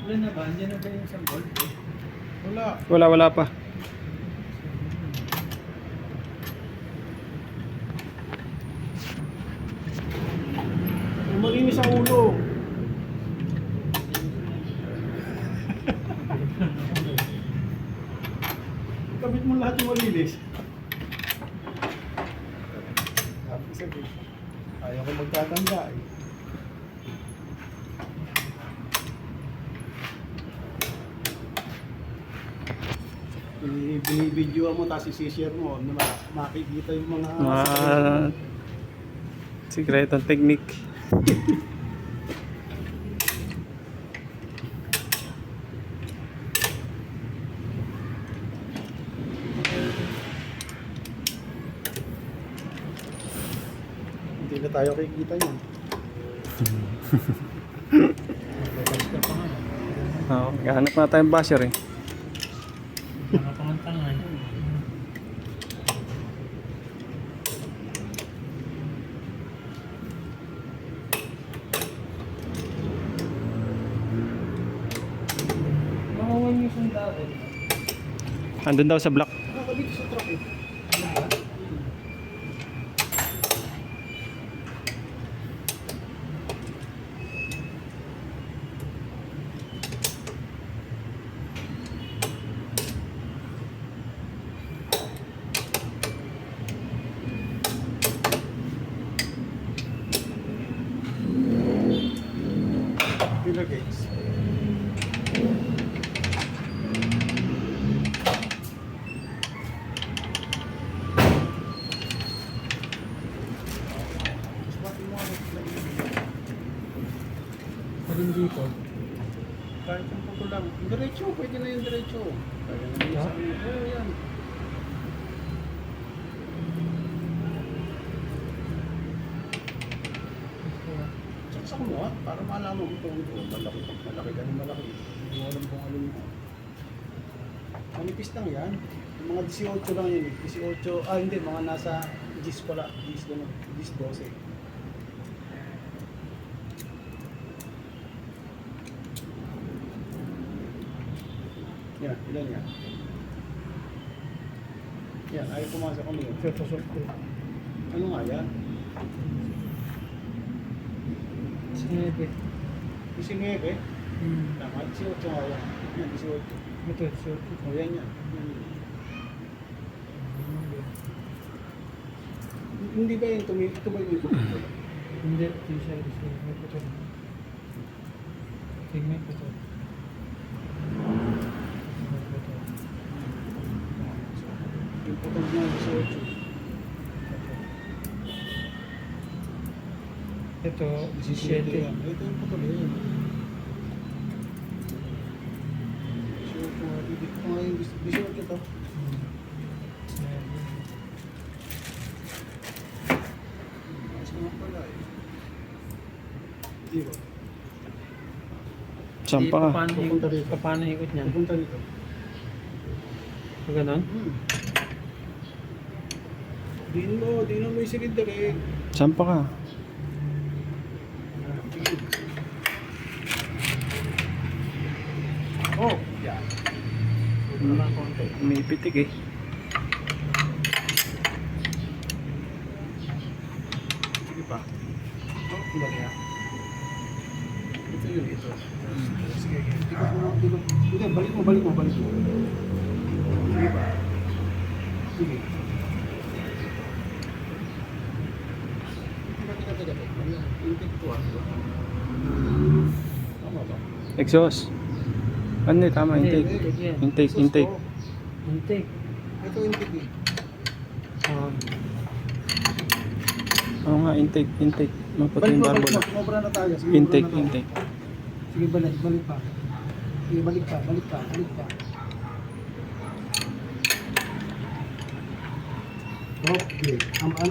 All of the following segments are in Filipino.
Ilan na ba? Andiyan na ba yung isang bolt? Wala. Wala pa. Malinis ang ulo. Kabit mo lahat yung malinis. Sabi, ayaw ko magtatanda eh. Binibidyo mo tapos isi-share mo na makikita yung mga Sikretong technique. hindi na tayo kikita yun. Oo, hanap na tayong basher eh. Nakapangantangan. Makuha niyo yung tao. Andun daw sa block. Nakakabit sa truck eh. Filler gates. Rin dito. Kahit yung puto lang. Diretso, pwede na yung diretso. Kaya naman Yeah. sa akin. Oo, yan. Saksak mo ha, para malaman mo kung ito. Malaki, malaki ganun malaki. Hindi mo alam kung ano yung... Manipis lang yan. Yung mga 18 lang yun eh. 18, hindi, mga nasa 10 pala. 10 ganun, 10, 12. Yan, ilan yan? Yan, ayaw pumasok kami yun. Ano nga yan? Sinabi. 19. Tama, 18 nga yan. Yan, 18. Ito, so. O yan yan. Hindi ba yung ito ba yung Hindi, ito siya. May puto. Tingnan ko ito. yung putol na 18? Ito, 17 17. yan. Ito yung putol yun. So, ito nga yung 18 ito. Mas mga pala eh. Di ba? Sampa ka. Paano ikot niyan? Pupunta nito. So, ganon? Di na may cylinder eh. Sampa ka. Oh, yan. Sobra lang konti. May pitik eh. Sige pa. Oh, ilan yan? Ito yun, ito. Sige, ikot mo. Hindi, balik mo. Sige pa. Sige. Teka. Intake to ah. Tama ba? Exhaust. Ano eh, tama, intake. Intake. Intake. Ito intake eh. Oo nga, intake. Maputi yung Balik barbol. mo. Sumobra na tayo. Sige, Intake. sumobra na tayo. Sige, balik pa. Sige, balik pa. Okay.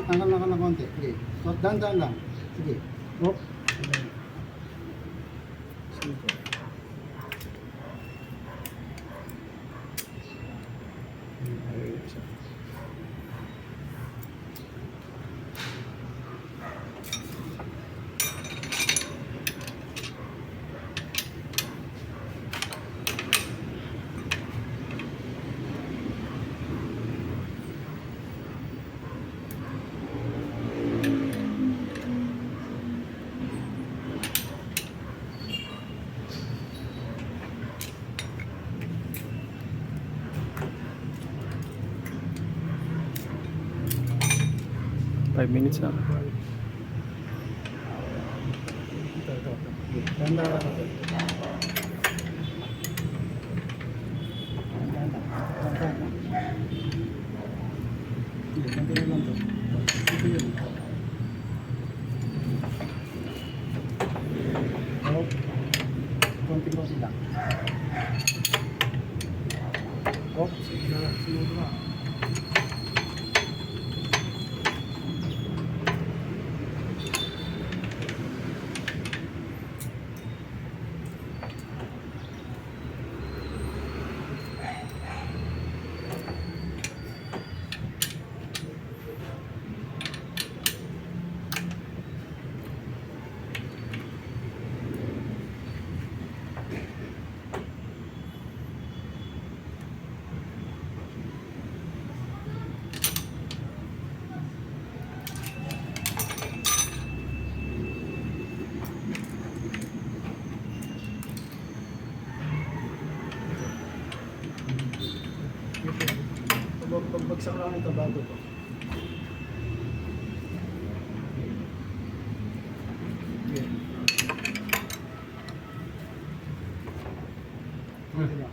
Angal lang ka ng konti. Sige. So, dahan lang. Sige. Hop. Sige po. 5 minutes na. Ito. Ganda ka ito. Hindi, ganda lang ito. Ito yun. Oh, konting lang. Oh, sige na. Sunod na. Pagbagsak lang ito bago to. Okay.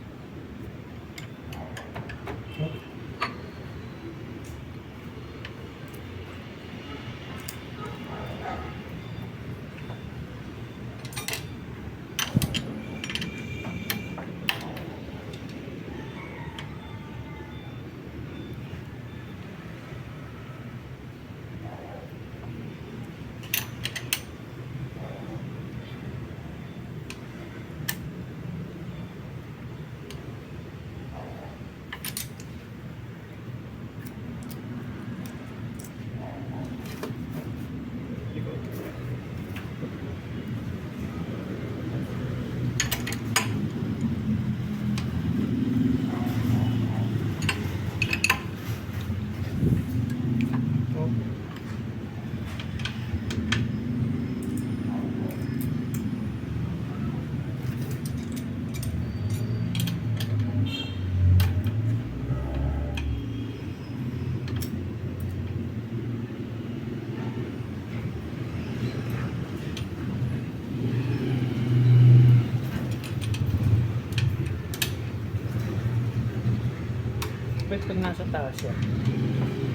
Pag nasa taas yan,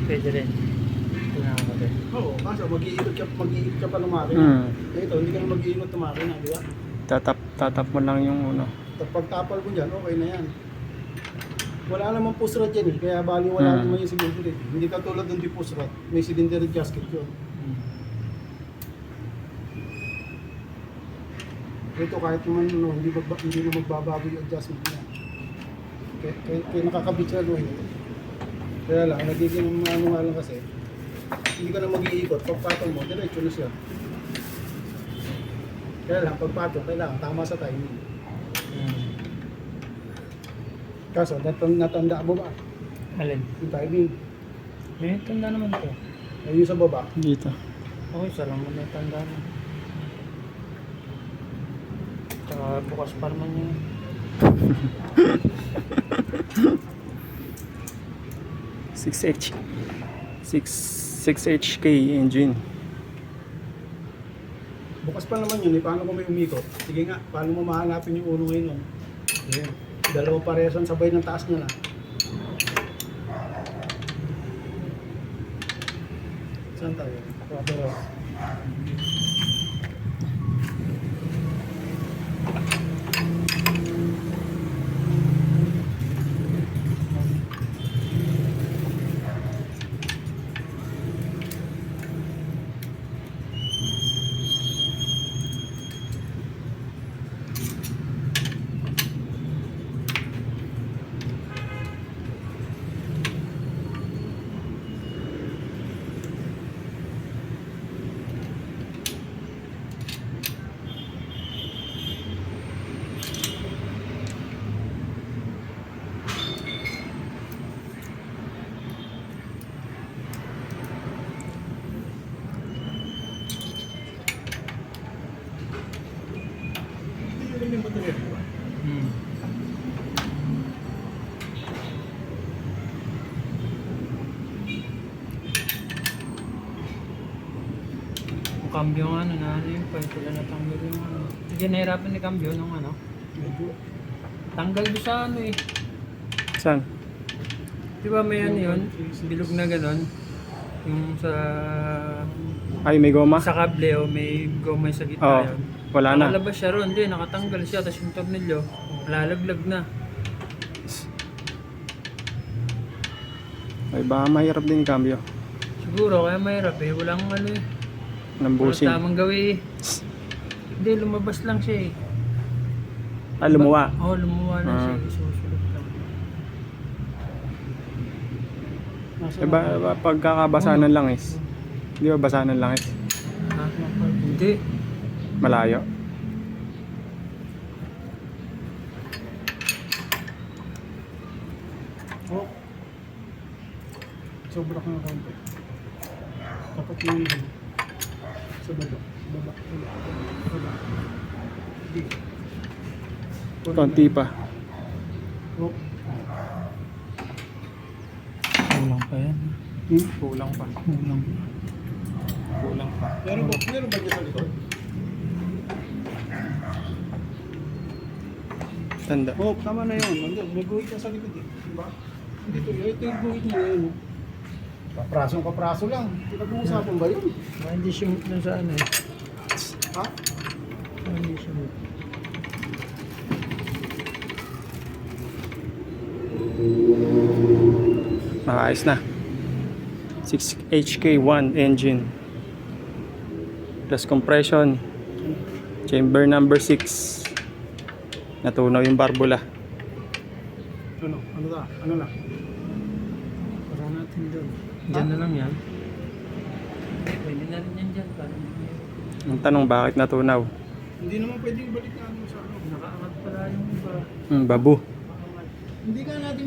pwede rin. Tingnan ko din. Oo, kaso mag-iikot ka pa ng makina. Ito, hindi ka na mag-iikot ng makina, di ba? Tatap mo lang yung ano. Pag tapal mo dyan, okay na yan. Wala namang push rod yan eh, kaya bali wala naman yung cylinder eh. Hindi ka tulad ng di push rod, may cylinder gasket yun. Ito kahit naman hindi na magbabago yung adjustment niya. Kaya nakakabit siya doon. Kaya lang, nagiging ano nga lang kasi, hindi ka na mag-iikot. Pagpatong mo, diretso na siya. Kaya lang, pagpatong, kailangan tama sa timing. Kaso, natanda mo ba? Alin? Yung timing. May tanda naman to. Ayun sa baba. Dito. Okay, sarang mo may tanda na. Tsaka bukas pa naman yun. 6HK engine. Bukas pa naman yun eh, paano kung may umikot? Sige nga, paano mo mahanapin yung ulo ngayon? Ayan. Dalawang paresan sabay ng taas na lang. Saan tayo? Rubber. Yung baterya, di ba? cambio ng ano, na ano yung point, wala natanggal yung ano. Hindi nahirapan ni cambio nung ano. Medyo. Tanggal doon sa ano eh. Saan? Di ba may ano yun? Bilog na ganon. Yung sa Ay, may goma? sa kable o may gomay sa Oo. gitna yun. Wala na. Nakalabas siya ron, hindi, nakatanggal siya, tapos yung tornilyo, lalaglag na. Ay, baka mahirap din cambio. Siguro, kaya mahirap eh, walang ano eh. Ng Walang busing. tamang gawin eh. Hindi, lumabas lang siya eh. Ah, lumuwa. Oo, lumuwa lang Ah. siya, isusulot lang. Nasa Pagkakabasa ng langis. Di ba basa ng langis? Ha? Hindi. Malayo. Oh. Sobra ka ng konti. Dapat yung sa baba. Baba. Baba. Hindi. Konti pa. Oh. Kulang pa yan. Kulang pa. Kulang. Kulang pa. Meron ba dyan sa likod? Tanda. Oh, tama na yun. Nandun, may guhit na sa likod eh. Diba? Hindi to, ito yung guhit mo yun. Kapraso lang. Pinag-uusapan ba yun? Hindi sumot na sa ano eh. Ha? Hindi sumot. Ayos na. 6HK1 engine. Plus compression. Chamber number 6. Natunaw yung barbula. Ano? Ano na? Ano na? Para natin doon. Diyan na lang yan. Pwede na rin yan dyan. Para Ang tanong, bakit natunaw? Hindi naman pwede ibalik na ano sa ano. nakaangat pala yung iba. Babu. Hindi ka natin